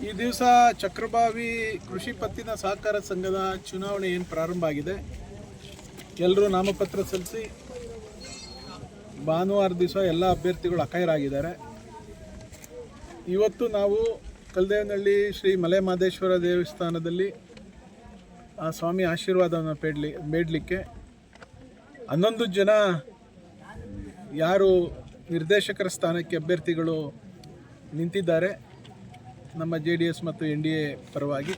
ಈ ದಿವಸ ಚಕ್ರಬಾವಿ ಕೃಷಿ ಪತ್ತಿನ ಸಹಕಾರ ಸಂಘದ ಚುನಾವಣೆ ಏನು ಪ್ರಾರಂಭ ಆಗಿದೆ. ಎಲ್ಲರೂ ನಾಮಪತ್ರ ಸಲ್ಲಿಸಿ ಭಾನುವಾರ ದಿವಸ ಎಲ್ಲ ಅಭ್ಯರ್ಥಿಗಳು ಅಖೈರಾಗಿದ್ದಾರೆ. ಇವತ್ತು ನಾವು ಕಲ್ದೇವನಹಳ್ಳಿ ಶ್ರೀ ಮಲೆಮಹದೇಶ್ವರ ದೇವಸ್ಥಾನದಲ್ಲಿ ಆ ಸ್ವಾಮಿ ಆಶೀರ್ವಾದವನ್ನು ಬೇಡಲಿಕ್ಕೆ 11 ಜನ ಯಾರು ನಿರ್ದೇಶಕರ ಸ್ಥಾನಕ್ಕೆ ಅಭ್ಯರ್ಥಿಗಳು ನಿಂತಿದ್ದಾರೆ ನಮ್ಮ JDS ಮತ್ತು NDA ಪರವಾಗಿ,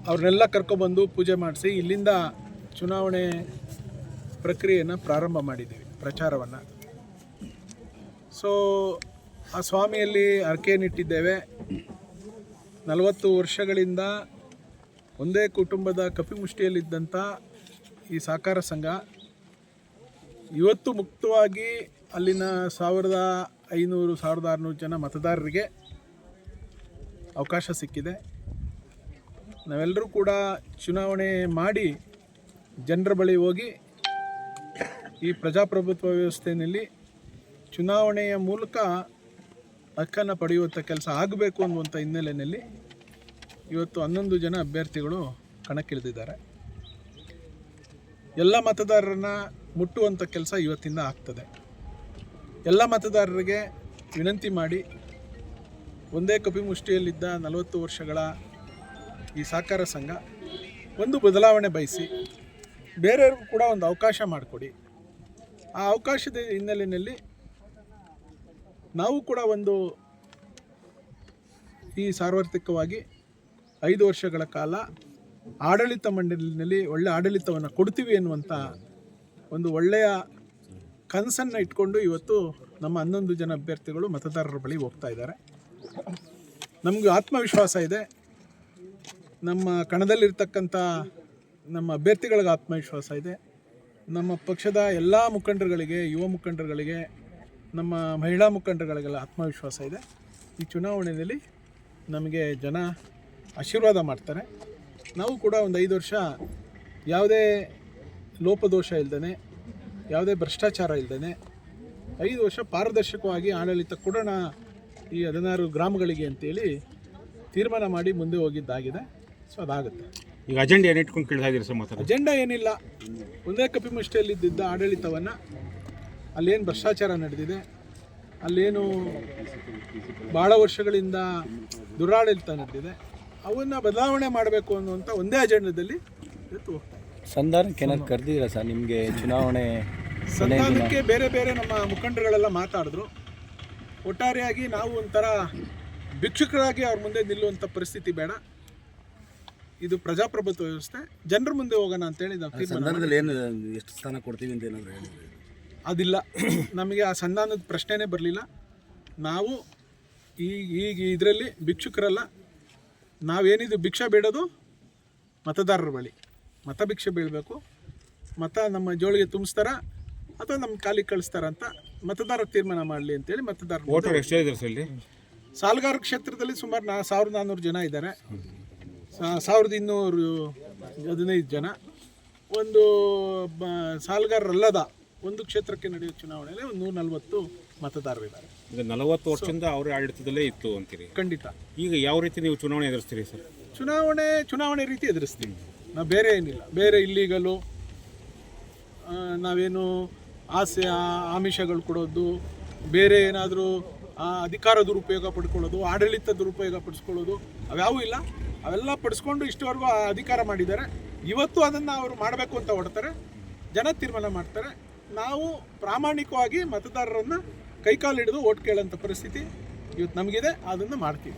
ಅವ್ರನ್ನೆಲ್ಲ ಕರ್ಕೊಬಂದು ಪೂಜೆ ಮಾಡಿಸಿ ಇಲ್ಲಿಂದ ಚುನಾವಣೆ ಪ್ರಕ್ರಿಯೆಯನ್ನು ಪ್ರಾರಂಭ ಮಾಡಿದ್ದೀವಿ, ಪ್ರಚಾರವನ್ನು. ಸೊ ಆ ಸ್ವಾಮಿಯಲ್ಲಿ ಹರಕೆಯನ್ನಿಟ್ಟಿದ್ದೇವೆ. 40 ವರ್ಷಗಳಿಂದ ಒಂದೇ ಕುಟುಂಬದ ಕಪಿಮುಷ್ಟಿಯಲ್ಲಿದ್ದಂಥ ಈ ಸಹಕಾರ ಸಂಘ ಇವತ್ತು ಮುಕ್ತವಾಗಿ ಅಲ್ಲಿನ 1500-1600 ಜನ ಮತದಾರರಿಗೆ ಅವಕಾಶ ಸಿಕ್ಕಿದೆ. ನಾವೆಲ್ಲರೂ ಕೂಡ ಚುನಾವಣೆ ಮಾಡಿ ಜನರ ಬಳಿ ಹೋಗಿ ಈ ಪ್ರಜಾಪ್ರಭುತ್ವ ವ್ಯವಸ್ಥೆಯಲ್ಲಿ ಚುನಾವಣೆಯ ಮೂಲಕ ಹಕ್ಕನ್ನು ಪಡೆಯುವಂಥ ಕೆಲಸ ಆಗಬೇಕು ಅನ್ನುವಂಥ ಹಿನ್ನೆಲೆಯಲ್ಲಿ ಇವತ್ತು 11 ಜನ ಅಭ್ಯರ್ಥಿಗಳು ಕಣಕ್ಕಿಳಿದಿದ್ದಾರೆ. ಎಲ್ಲ ಮತದಾರರನ್ನು ಮುಟ್ಟುವಂಥ ಕೆಲಸ ಇವತ್ತಿಂದ ಆಗ್ತದೆ. ಎಲ್ಲ ಮತದಾರರಿಗೆ ವಿನಂತಿ ಮಾಡಿ, ಒಂದೇ ಕಪಿಮುಷ್ಟಿಯಲ್ಲಿದ್ದ 40 ವರ್ಷಗಳ ಈ ಸಹಕಾರ ಸಂಘ ಒಂದು ಬದಲಾವಣೆ ಬಯಸಿ ಬೇರೆಯವ್ರಿಗೂ ಕೂಡ ಒಂದು ಅವಕಾಶ ಮಾಡಿಕೊಡಿ. ಆ ಅವಕಾಶದ ಹಿನ್ನೆಲೆಯಲ್ಲಿ ನಾವು ಕೂಡ ಒಂದು ಈ ಸಾರ್ವತ್ರಿಕವಾಗಿ 5 ವರ್ಷಗಳ ಕಾಲ ಆಡಳಿತ ಮಂಡಳಿನಲ್ಲಿ ಒಳ್ಳೆಯ ಆಡಳಿತವನ್ನು ಕೊಡ್ತೀವಿ ಎನ್ನುವಂಥ ಒಂದು ಒಳ್ಳೆಯ ಕನಸನ್ನು ಇಟ್ಕೊಂಡು ಇವತ್ತು ನಮ್ಮ 11 ಜನ ಅಭ್ಯರ್ಥಿಗಳು ಮತದಾರರ ಬಳಿ ಹೋಗ್ತಾ ಇದ್ದಾರೆ. ನಮಗೆ ಆತ್ಮವಿಶ್ವಾಸ ಇದೆ. ನಮ್ಮ ಕಣದಲ್ಲಿರ್ತಕ್ಕಂಥ ನಮ್ಮ ಅಭ್ಯರ್ಥಿಗಳಿಗೆ ಆತ್ಮವಿಶ್ವಾಸ ಇದೆ. ನಮ್ಮ ಪಕ್ಷದ ಎಲ್ಲ ಮುಖಂಡರುಗಳಿಗೆ, ಯುವ ಮುಖಂಡರುಗಳಿಗೆ, ನಮ್ಮ ಮಹಿಳಾ ಮುಖಂಡರುಗಳಿಗೆಲ್ಲ ಆತ್ಮವಿಶ್ವಾಸ ಇದೆ. ಈ ಚುನಾವಣೆಯಲ್ಲಿ ನಮಗೆ ಜನ ಆಶೀರ್ವಾದ ಮಾಡ್ತಾರೆ. ನಾವು ಕೂಡ ಒಂದು 5 ವರ್ಷ ಯಾವುದೇ ಲೋಪದೋಷ ಇಲ್ಲದೇ, ಯಾವುದೇ ಭ್ರಷ್ಟಾಚಾರ ಇಲ್ಲದೇ 5 ವರ್ಷ ಪಾರದರ್ಶಕವಾಗಿ ಆಡಳಿತ ಕೊಡೋಣ ಈ 16 ಗ್ರಾಮಗಳಿಗೆ ಅಂತೇಳಿ ತೀರ್ಮಾನ ಮಾಡಿ ಮುಂದೆ ಹೋಗಿದ್ದಾಗಿದೆ. ಸೊ ಅದಾಗುತ್ತೆ. ಈಗ ಅಜೆಂಡಾ ಏನು ಇಟ್ಕೊಂಡು ಕೇಳ್ತಾ ಇದ್ದೀರಿ ಸರ್? ಮಾತಾಡಿ. ಅಜೆಂಡಾ ಏನಿಲ್ಲ. ಒಂದೇ ಕಪಿಮುಷ್ಟಿಯಲ್ಲಿದ್ದ ಆಡಳಿತವನ್ನು, ಅಲ್ಲೇನು ಭ್ರಷ್ಟಾಚಾರ ನಡೆದಿದೆ, ಅಲ್ಲೇನು ಭಾಳ ವರ್ಷಗಳಿಂದ ದುರಾಡಳಿತ ನಡೆದಿದೆ, ಅವನ್ನು ಬದಲಾವಣೆ ಮಾಡಬೇಕು ಅನ್ನುವಂಥ ಒಂದೇ ಅಜೆಂಡಾದಲ್ಲಿ ಇವತ್ತು ಹೋಗ್ತಾ ಇದೆ. ಸಂಧಾನಕ್ಕೆ ಏನಾದ್ರು ಕರೆದಿದ್ದೀರಾ ಸರ್? ನಿಮಗೆ ಚುನಾವಣೆ ಸಂಧಾನಕ್ಕೆ ಬೇರೆ ಬೇರೆ ನಮ್ಮ ಮುಖಂಡರುಗಳೆಲ್ಲ ಮಾತಾಡಿದ್ರು. ಒಟ್ಟಾರೆಯಾಗಿ ನಾವು ಒಂಥರ ಭಿಕ್ಷುಕರಾಗಿ ಅವ್ರ ಮುಂದೆ ನಿಲ್ಲುವಂಥ ಪರಿಸ್ಥಿತಿ ಬೇಡ. ಇದು ಪ್ರಜಾಪ್ರಭುತ್ವ ವ್ಯವಸ್ಥೆ, ಜನರ ಮುಂದೆ ಹೋಗೋಣ ಅಂತೇಳಿ ನಾವು ತೀರ್ಮಾನ. ಏನು ಎಷ್ಟು ಸ್ಥಾನ ಕೊಡ್ತೀವಿ ಅಂತ ಏನಾದರೂ ಹೇಳಿದ್ರು? ಅದಿಲ್ಲ, ನಮಗೆ ಆ ಸಂಧಾನದ ಪ್ರಶ್ನೆನೇ ಬರಲಿಲ್ಲ. ನಾವು ಈಗ ಇದರಲ್ಲಿ ಭಿಕ್ಷುಕರಲ್ಲ. ನಾವೇನಿದು ಭಿಕ್ಷೆ ಬೇಡೋದು ಮತದಾರರ ಬಳಿ. ಮತ ಭಿಕ್ಷೆ ಬೀಳಬೇಕು. ಮತ ನಮ್ಮ ಜೋಳಿಗೆ ತುಂಬಿಸ್ತಾರ ಅಥವಾ ನಮ್ಮ ಕಾಲಿಗೆ ಕಳಿಸ್ತಾರ ಅಂತ ಮತದಾರ ತೀರ್ಮಾನ ಮಾಡಲಿ ಅಂತೇಳಿ ಮತದಾರರು. ಸಾಲಗಾರ ಕ್ಷೇತ್ರದಲ್ಲಿ ಸುಮಾರು 1400 ಜನ ಇದ್ದಾರೆ. 1215 ಜನ ಒಂದು ಸಾಲಗಾರರಲ್ಲದ ಒಂದು ಕ್ಷೇತ್ರಕ್ಕೆ ನಡೆಯುವ ಚುನಾವಣೆಯಲ್ಲಿ ಒಂದು 140 ಮತದಾರರಿದ್ದಾರೆ. ಈಗ 40 ವರ್ಷದಿಂದ ಅವರ ಆಡಳಿತದಲ್ಲೇ ಇತ್ತು ಅಂತೀರಿ? ಖಂಡಿತ. ಈಗ ಯಾವ ರೀತಿ ನೀವು ಚುನಾವಣೆ ಎದುರಿಸ್ತೀರಿ ಸರ್? ಚುನಾವಣೆ ರೀತಿ ಎದುರಿಸ್ತೀವಿ ನಾವು. ಬೇರೆ ಏನಿಲ್ಲ. ಬೇರೆ ಇಲ್ಲಿಗಲು ನಾವೇನು ಆಮಿಷಗಳು ಕೊಡೋದು, ಬೇರೆ ಏನಾದರೂ ಅಧಿಕಾರ ದುರುಪಯೋಗ ಪಡ್ಕೊಳ್ಳೋದು, ಆಡಳಿತ ದುರುಪಯೋಗ ಪಡಿಸ್ಕೊಳ್ಳೋದು ಅವ್ಯಾವೂ ಇಲ್ಲ. ಅವೆಲ್ಲ ಪಡಿಸ್ಕೊಂಡು ಇಷ್ಟವರೆಗೂ ಅಧಿಕಾರ ಮಾಡಿದ್ದಾರೆ. ಇವತ್ತು ಅದನ್ನು ಅವರು ಮಾಡಬೇಕು ಅಂತ ಹೊಡ್ತಾರೆ. ಜನ ತೀರ್ಮಾನ ಮಾಡ್ತಾರೆ. ನಾವು ಪ್ರಾಮಾಣಿಕವಾಗಿ ಮತದಾರರನ್ನು ಕೈಕಾಲು ಹಿಡಿದು ಓಟ್ ಕೇಳೋಂಥ ಪರಿಸ್ಥಿತಿ ಇವತ್ತು ನಮಗಿದೆ. ಅದನ್ನು ಮಾಡ್ತೀವಿ.